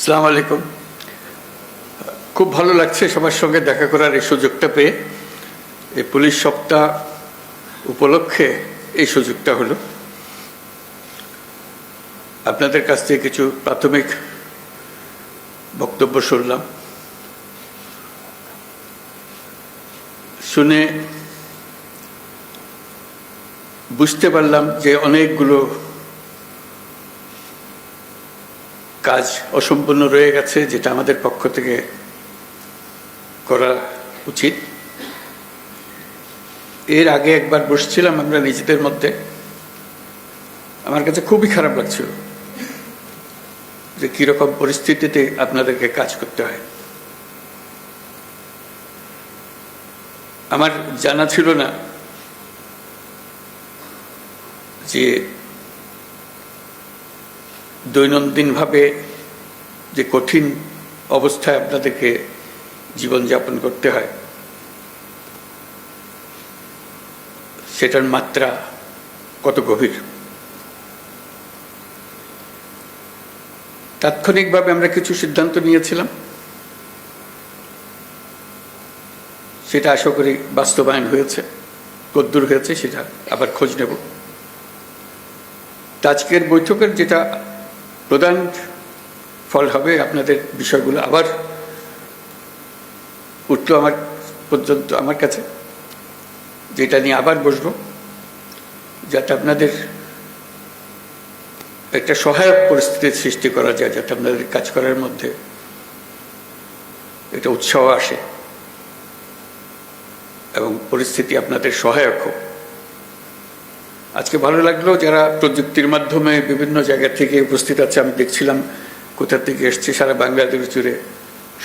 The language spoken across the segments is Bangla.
আসসালামু আলাইকুম। খুব ভালো লাগছে সবার সঙ্গে দেখা করার এই সুযোগটা পেয়ে। এই পুলিশ সপ্তাহ উপলক্ষে এই সুযোগটা হলো। আপনাদের কাছ থেকে কিছু প্রাথমিক বক্তব্য শুনলাম, শুনে বুঝতে পারলাম যে অনেকগুলো কাজ অসম্পূর্ণ রয়ে গেছে, যেটা আমাদের পক্ষ থেকে করা উচিত। এর আগে একবার বসছিলাম আমরা নিজেদের মধ্যে, আমার কাছে খুবই খারাপ লাগছিল যে কিরকম পরিস্থিতিতে আপনাদেরকে কাজ করতে হয়। আমার জানা ছিল না যে দৈনন্দিনভাবে যে কঠিন অবস্থায় আপনাদেরকে জীবনযাপন করতে হয়, সেটার মাত্রা কত গভীর। তাৎক্ষণিকভাবে আমরা কিছু সিদ্ধান্ত নিয়েছিলাম, সেটা আশা করি বাস্তবায়ন হয়েছে। কদ্দূর হয়েছে সেটা আবার খোঁজ নেব। আজকের বৈঠকের যেটা প্রধান ফল হবে, আপনাদের বিষয়গুলো আবার উঠলো আমার কাছে, যেটা নিয়ে আবার বসবো, যাতে আপনাদের একটা সহায়ক পরিস্থিতির সৃষ্টি করা যায়, যাতে আপনাদের কাজ করার মধ্যে একটা উৎসাহ আসে এবং পরিস্থিতি আপনাদের সহায়ক হোক। আজকে ভালো লাগলো যারা প্রযুক্তির মাধ্যমে বিভিন্ন জায়গা থেকে উপস্থিত আছে। আমি দেখছিলাম কোথা থেকে এসছে, সারা বাংলাদেশ জুড়ে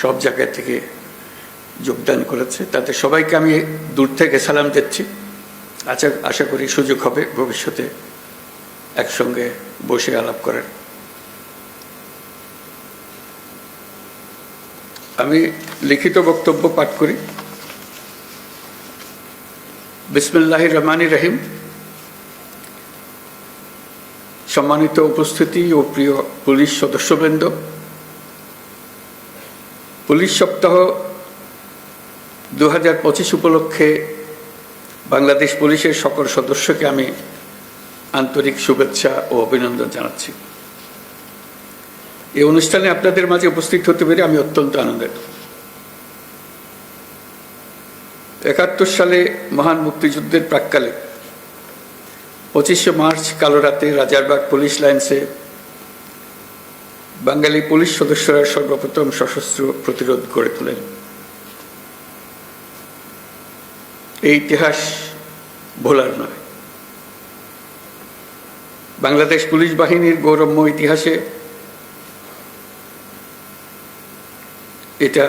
সব জায়গা থেকে যোগদান করেছে। তাদের সবাইকে আমি দূর থেকে সালাম দিচ্ছি। আশা করি সুযোগ হবে ভবিষ্যতে একসঙ্গে বসে আলাপ করার। আমি লিখিত বক্তব্য পাঠ করি। বিসমিল্লাহির রহমানির রহিম। সম্মানিত উপস্থিতি ও প্রিয় পুলিশ সদস্যবৃন্দ, পুলিশ সপ্তাহ 2025 উপলক্ষে বাংলাদেশ পুলিশের সকল সদস্যকে আমি আন্তরিক শুভেচ্ছা ও অভিনন্দন জানাচ্ছি। এই অনুষ্ঠানে আপনাদের মাঝে উপস্থিত হতে পেরে আমি অত্যন্ত আনন্দিত। 71 সালে মহান মুক্তিযুদ্ধের প্রাক্কালে 25শে মার্চ কালো রাতে রাজারবাগ পুলিশ লাইন্সে বাঙালি পুলিশ সদস্যরা সর্বপ্রথম সশস্ত্র প্রতিরোধ গড়ে তোলেন। এই ইতিহাস ভোলার নয়। বাংলাদেশ পুলিশ বাহিনীর গৌরবময় ইতিহাসে এটা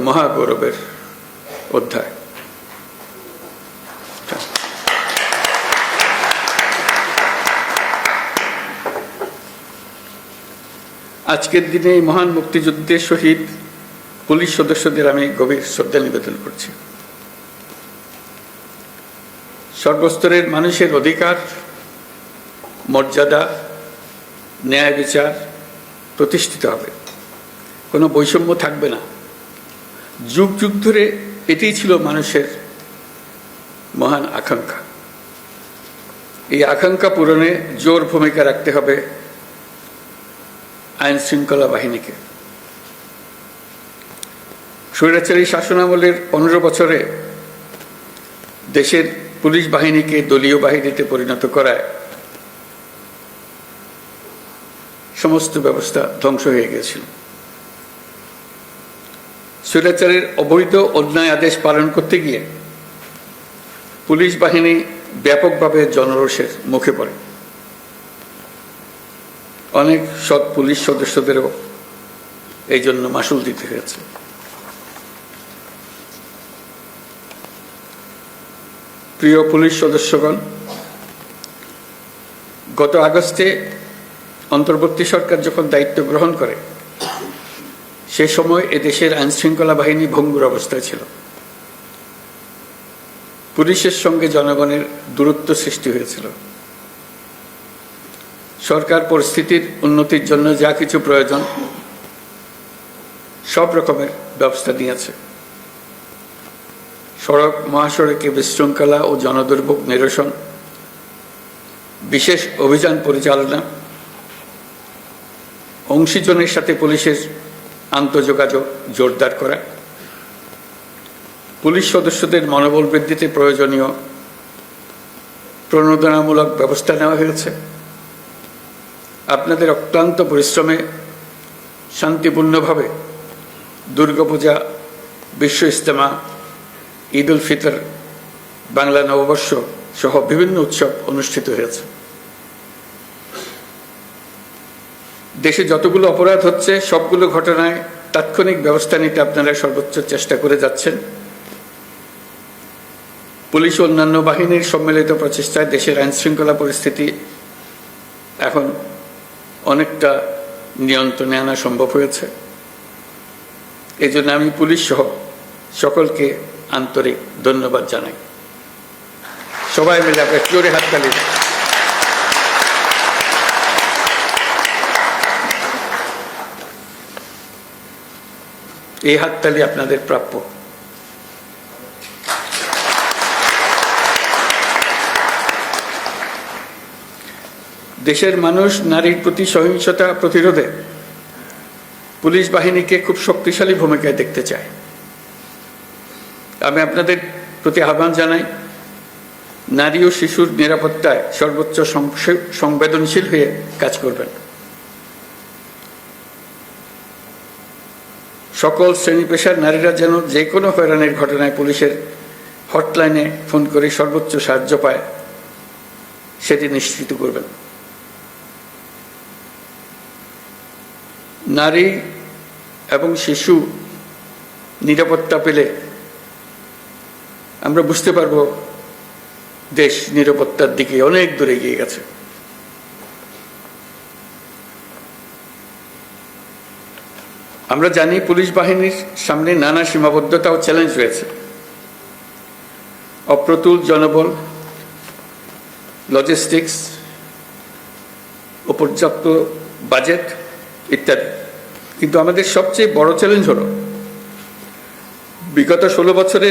মহাগৌরবের অধ্যায়। আজকের দিনে এই মহান মুক্তিযুদ্ধের শহীদ পুলিশ সদস্যদের আমি গভীর শ্রদ্ধা নিবেদন করছি। সর্বস্তরের মানুষের অধিকার, মর্যাদা, ন্যায় বিচার প্রতিষ্ঠিত হবে, কোনো বৈষম্য থাকবে না। যুগ যুগ ধরে এটাই ছিল মানুষের মহান আকাঙ্ক্ষা। এই আকাঙ্ক্ষা পূরণে জোর ভূমিকা রাখতে হবে আইন শৃঙ্খলা বাহিনীকে। স্বৈরাচারী শাসনামলের 15 বছরে দেশের পুলিশ বাহিনীকে দলীয় বাহিনীতে পরিণত করায় সমস্ত ব্যবস্থা ধ্বংস হয়ে গিয়েছিল। স্বৈরাচারের অবৈধ অন্যায় আদেশ পালন করতে গিয়ে পুলিশ বাহিনী ব্যাপকভাবে জনরোষের মুখে পড়ে। অনেক সৎ পুলিশ সদস্যদেরও এই জন্য মাশুল দিতে হয়েছে। প্রিয় পুলিশ সদস্যগণ, গত আগস্টে অন্তর্বর্তী সরকার যখন দায়িত্ব গ্রহণ করে, সে সময় এদেশের আইন শৃঙ্খলা বাহিনী ভঙ্গুর অবস্থায় ছিল। পুলিশের সঙ্গে জনগণের দূরত্ব সৃষ্টি হয়েছিল। সরকার পরিস্থিতির উন্নতির জন্য যা কিছু প্রয়োজন সব রকমের ব্যবস্থা নিয়েছে। সড়ক মহাসড়কে বিশৃঙ্খলা ও জনদুর্ভোগ নিরসন, বিশেষ অভিযান পরিচালনা, অংশীজনের সাথে পুলিশের আন্তঃযোগাযোগ জোরদার করা, পুলিশ সদস্যদের মনোবল বৃদ্ধিতে প্রয়োজনীয় প্রণোদনামূলক ব্যবস্থা নেওয়া হয়েছে। আপনাদের অক্লান্ত পরিশ্রমে শান্তিপূর্ণভাবে দুর্গাপূজা, বিশ্ব ইজতেমা, ঈদ উল ফিতর, বাংলা নববর্ষ সহ বিভিন্ন উৎসব অনুষ্ঠিত হয়েছে। দেশে যতগুলো অপরাধ হচ্ছে সবগুলো ঘটনায় তাৎক্ষণিক ব্যবস্থা নিতে আপনারা সর্বোচ্চ চেষ্টা করে যাচ্ছেন। পুলিশ ও অন্যান্য বাহিনীর সম্মিলিত প্রচেষ্টায় দেশের আইনশৃঙ্খলা পরিস্থিতি এখন অনেকটা নিয়ন্ত্রণে আনা সম্ভব হয়েছে। এই জন্য আমি পুলিশ সহ সকলকে আন্তরিক ধন্যবাদ জানাই। সবাই মিলে আপনার জোরে হাততালি। এই হাততালি আপনাদের প্রাপ্য। দেশের মানুষ নারীর প্রতি সহিংসতা প্রতিরোধে পুলিশ বাহিনীকে খুব শক্তিশালী ভূমিকায় দেখতে চায়। আমি আপনাদের প্রতি আহ্বান জানাই, নারী ও শিশুর নিরাপত্তায় সর্বোচ্চ সংবেদনশীল হয়ে কাজ করবেন। সকল শ্রেণী পেশার নারীরা যেন যে কোনো হয়রানির ঘটনায় পুলিশের হটলাইনে ফোন করে সর্বোচ্চ সাহায্য পায় সেটি নিশ্চিত করবেন। নারী এবং শিশু নিরাপত্তা পেলে আমরা বুঝতে পারব দেশ নিরাপত্তার দিকে অনেক দূরে এগিয়ে গেছে। আমরা জানি পুলিশ বাহিনীর সামনে নানা সীমাবদ্ধতা ও চ্যালেঞ্জ রয়েছে। অপ্রতুল জনবল, লজিস্টিক্স, পর্যাপ্ত বাজেট ইত্যাদি। কিন্তু আমাদের সবচেয়ে বড় চ্যালেঞ্জ হলো বিগত 16 বছরে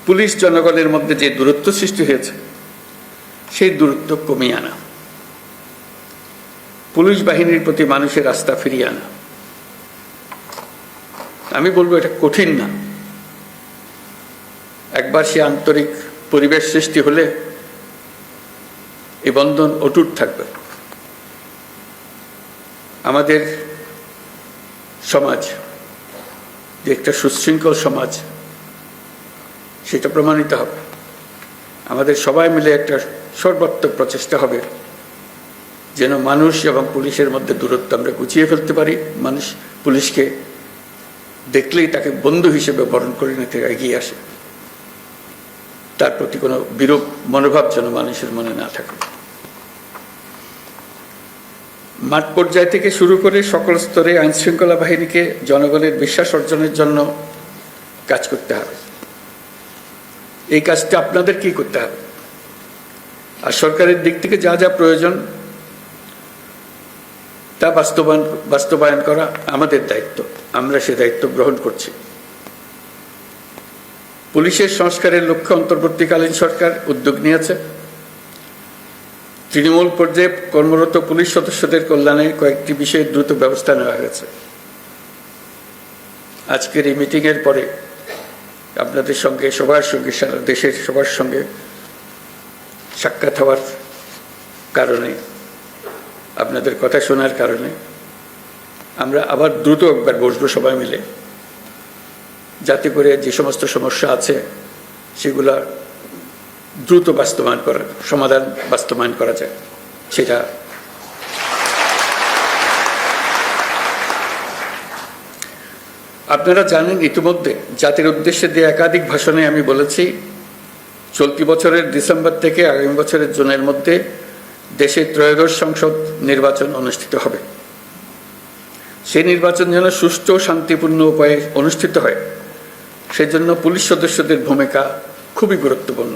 পুলিশ জনগণের মধ্যে যে দূরত্ব সৃষ্টি হয়েছে সেই দূরত্ব কমিয়ে আনা, পুলিশ বাহিনীর প্রতি মানুষের আস্থা ফিরিয়ে আনা। আমি বলবো এটা কঠিন না। একবার সে আন্তরিক পরিবেশ সৃষ্টি হলে এই বন্ধন অটুট থাকবে। আমাদের সমাজ যে একটা সুশৃঙ্খল সমাজ সেটা প্রমাণিত হবে। আমাদের সবাই মিলে একটা সর্বাত্মক প্রচেষ্টা হবে যেন মানুষ এবং পুলিশের মধ্যে দূরত্ব আমরা গুছিয়ে ফেলতে পারি। মানুষ পুলিশকে দেখলেই তাকে বন্ধু হিসেবে বরণ করে নিতে এগিয়ে আসে। তার প্রতি কোনো বিরূপ মনোভাব যেন মানুষের মনে না থাকে। মাঠ পর্যায় থেকে শুরু করে সকল স্তরে আইনশৃঙ্খলা বাহিনীকে জনগণের বিশ্বাস অর্জনের জন্য কাজ করতে হবে। এই কাজটা আপনাদের কি করতে হবে, আর সরকারের দিক থেকে যা যা প্রয়োজন তা বাস্তবায়ন করা আমাদের দায়িত্ব। আমরা সে দায়িত্ব গ্রহণ করছি। পুলিশের সংস্কারের লক্ষ্যে অন্তর্বর্তীকালীন সরকার উদ্যোগ নিয়েছে। তৃণমূল পর্যায়ে কর্মরত পুলিশ সদস্যদের কল্যাণে কয়েকটি বিষয়ে দ্রুত ব্যবস্থা নেওয়া হয়েছে। আজকের এই মিটিংয়ের পরে আপনাদের সঙ্গে সবার সঙ্গে সারা দেশের সবার সঙ্গে সাক্ষাৎ হওয়ার কারণে, আপনাদের কথা শোনার কারণে আমরা আবার দ্রুত একবার বসবো সবাই মিলে, যাতে করে যে সমস্ত সমস্যা আছে সেগুলা দ্রুত সমাধান বাস্তবায়ন করা যায়। সেটা আপনারা জানেন, ইতিমধ্যে জাতির উদ্দেশ্যে দিয়ে একাধিক ভাষণে আমি বলেছি, চলতি বছরের ডিসেম্বর থেকে আগামী বছরের জুনের মধ্যে দেশে ত্রয়োদশ সংসদ নির্বাচন অনুষ্ঠিত হবে। সেই নির্বাচন যেন সুষ্ঠু ও শান্তিপূর্ণ উপায়ে অনুষ্ঠিত হয়, সেজন্য পুলিশ সদস্যদের ভূমিকা খুবই গুরুত্বপূর্ণ।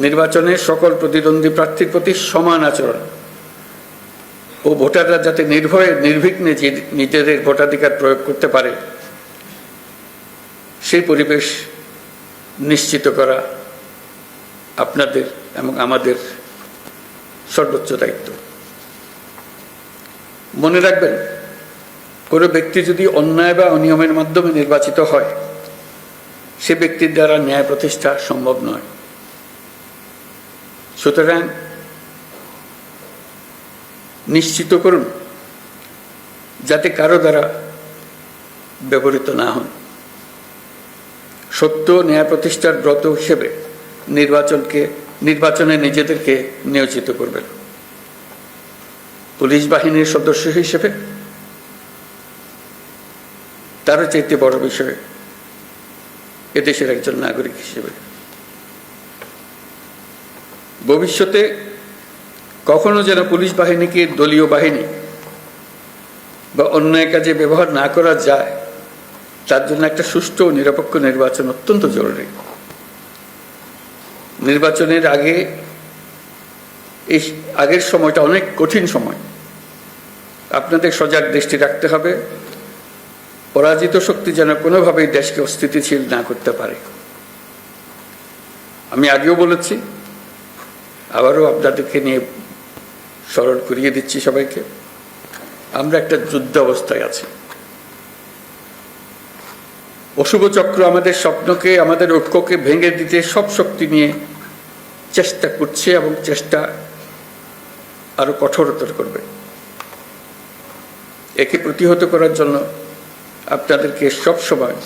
নির্বাচনে সকল প্রতিদ্বন্দ্বী প্রার্থীর প্রতি সমান আচরণ ও ভোটাররা যাতে নির্ভয়ে নির্বিঘ্নে নিজেদের ভোটাধিকার প্রয়োগ করতে পারে সেই পরিবেশ নিশ্চিত করা আপনাদের এবং আমাদের সর্বোচ্চ দায়িত্ব। মনে রাখবেন, কোনো ব্যক্তি যদি অন্যায় বা অনিয়মের মাধ্যমে নির্বাচিত হয়, সে ব্যক্তির দ্বারা ন্যায় প্রতিষ্ঠা সম্ভব নয়। সুতরাং নিশ্চিত করুন যাতে কারো দ্বারা ব্যবহৃত না হন। সত্য ন্যায় প্রতিষ্ঠার ব্রত হিসেবে নির্বাচনে নিজেদেরকে নিয়োজিত করবেন। পুলিশ বাহিনীর সদস্য হিসেবে তারও চাইতে বড় বিষয় এদেশের একজন নাগরিক হিসেবে ভবিষ্যতে কখনো যেন পুলিশ বাহিনীকে দলীয় বাহিনী বা অন্যায় কাজে ব্যবহার না করা যায়, তার জন্য একটা সুষ্ঠু ও নিরপেক্ষ নির্বাচন অত্যন্ত জরুরি। নির্বাচনের আগের সময়টা অনেক কঠিন সময়। আপনাদের সজাগ দৃষ্টি রাখতে হবে পরাজিত শক্তি যেন কোনোভাবেই দেশকে অস্থিতিশীল না করতে পারে। আমি আগেও বলেছি, আবারও আপনাদেরকে নিয়ে স্মরণ করিয়ে দিচ্ছি সবাইকে, আমরা একটা যুদ্ধ অবস্থায় আছি। অশুভ চক্র আমাদের স্বপ্নকে, আমাদের ঐক্যকে ভেঙে দিতে সব শক্তি নিয়ে চেষ্টা করছে এবং চেষ্টা আরো কঠোরতর করবে। একে প্রতিহত করার জন্য আপনাদেরকে সবসময়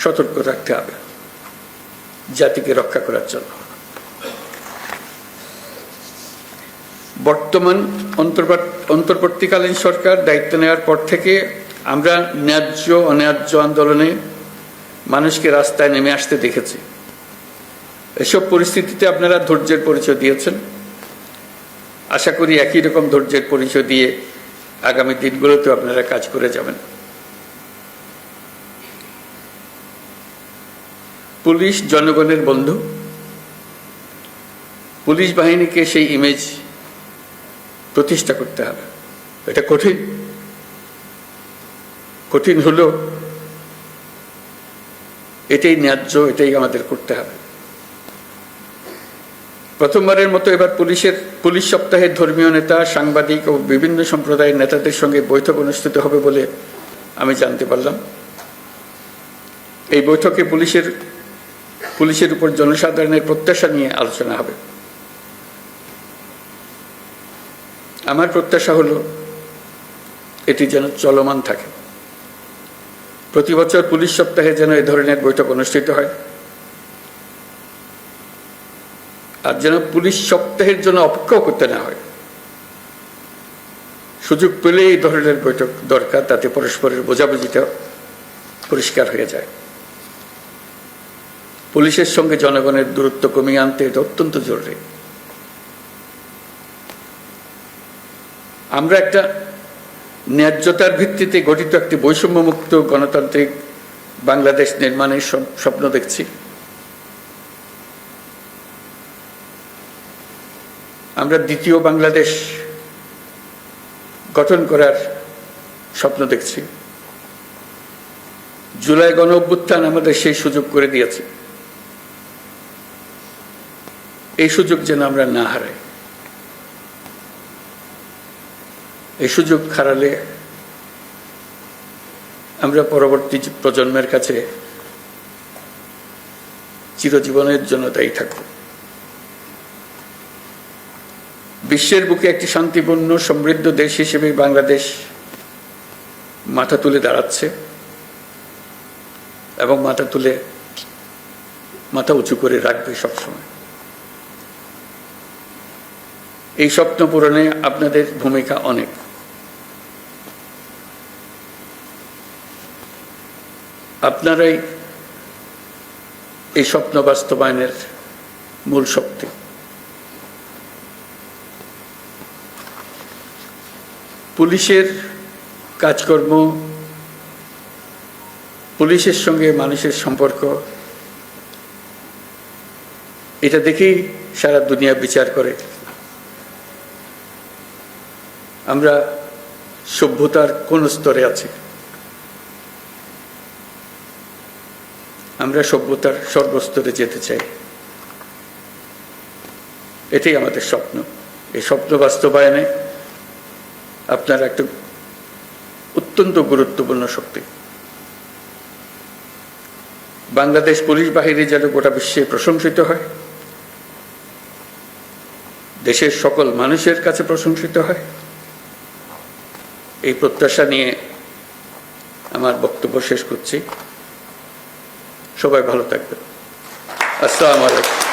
সতর্ক থাকতে হবে, জাতিকে রক্ষা করার জন্য। বর্তমান অন্তর্বর্তীকালীন সরকার দায়িত্ব নেওয়ার পর থেকে আমরা ন্যায্য অন্যায্য আন্দোলনে মানুষকে রাস্তায় নেমে আসতে দেখেছি। এসব পরিস্থিতিতে আপনারা ধৈর্যের পরিচয় দিয়েছেন। আশা করি একই রকম ধৈর্যের পরিচয় দিয়ে আগামী দিনগুলোতেও আপনারা কাজ করে যাবেন। পুলিশ জনগণের বন্ধু। পুলিশ বাহিনীকে সেই ইমেজ প্রতিষ্ঠা করতে হবে। এটা কঠিন হলেও এটাই ন্যায্য, এটাই আমাদের করতে হবে। প্রথমবারের মতো এবার পুলিশ সপ্তাহে ধর্মীয় নেতা, সাংবাদিক ও বিভিন্ন সম্প্রদায়ের নেতাদের সঙ্গে বৈঠক অনুষ্ঠিত হবে বলে আমি জানতে পারলাম। এই বৈঠকে পুলিশের উপর জনসাধারণের প্রত্যাশা নিয়ে আলোচনা হবে। আমার প্রত্যাশা হলো এটি যেন চলমান থাকে। প্রতি বছর পুলিশ সপ্তাহে যেন এই ধরনের বৈঠক অনুষ্ঠিত হয়, আর যেন পুলিশ সপ্তাহের জন্য অপেক্ষাও করতে না হয়। সুযোগ পেলে এই ধরনের বৈঠক দরকার, তাতে পরস্পরের বোঝাবুঝিটা পরিষ্কার হয়ে যায়। পুলিশের সঙ্গে জনগণের দূরত্ব কমিয়ে আনতে এটা অত্যন্ত জরুরি। আমরা একটা ন্যায্যতার ভিত্তিতে গঠিত একটি বৈষম্যমুক্ত গণতান্ত্রিক বাংলাদেশ নির্মাণের স্বপ্ন দেখছি। আমরা দ্বিতীয় বাংলাদেশ গঠন করার স্বপ্ন দেখছি। জুলাই গণ অভ্যুত্থান আমাদের সেই সুযোগ করে দিয়েছে। এই সুযোগ যেন আমরা না হারাই। এই সুযোগ হারালে আমরা পরবর্তী প্রজন্মের কাছে চিরজীবনের জন্য দায়ী থাকব। বিশ্বের বুকে একটি শান্তিপূর্ণ সমৃদ্ধ দেশ হিসেবে বাংলাদেশ মাথা তুলে দাঁড়াচ্ছে এবং মাথা উঁচু করে রাখবে সবসময়। এই স্বপ্ন পূরণে আপনাদের ভূমিকা অনেক। আপনারাই এই স্বপ্ন বাস্তবায়নের মূল শক্তি। পুলিশের কাজকর্ম, পুলিশের সঙ্গে মানুষের সম্পর্ক এটা দেখেই সারা দুনিয়া বিচার করে আমরা সভ্যতার কোন স্তরে আছি। আমরা সভ্যতার সর্বস্তরে যেতে চাই, এটাই আমাদের স্বপ্ন। এই স্বপ্ন বাস্তবায়নে আপনার একটা অত্যন্ত গুরুত্বপূর্ণ শক্তি। বাংলাদেশ পুলিশ বাহিনী যেন গোটা বিশ্বে প্রশংসিত হয়, দেশের সকল মানুষের কাছে প্রশংসিত হয়, এই প্রত্যাশা নিয়ে আমার বক্তব্য শেষ করছি। সবাই ভালো থাকবেন। আসসালামু আলাইকুম।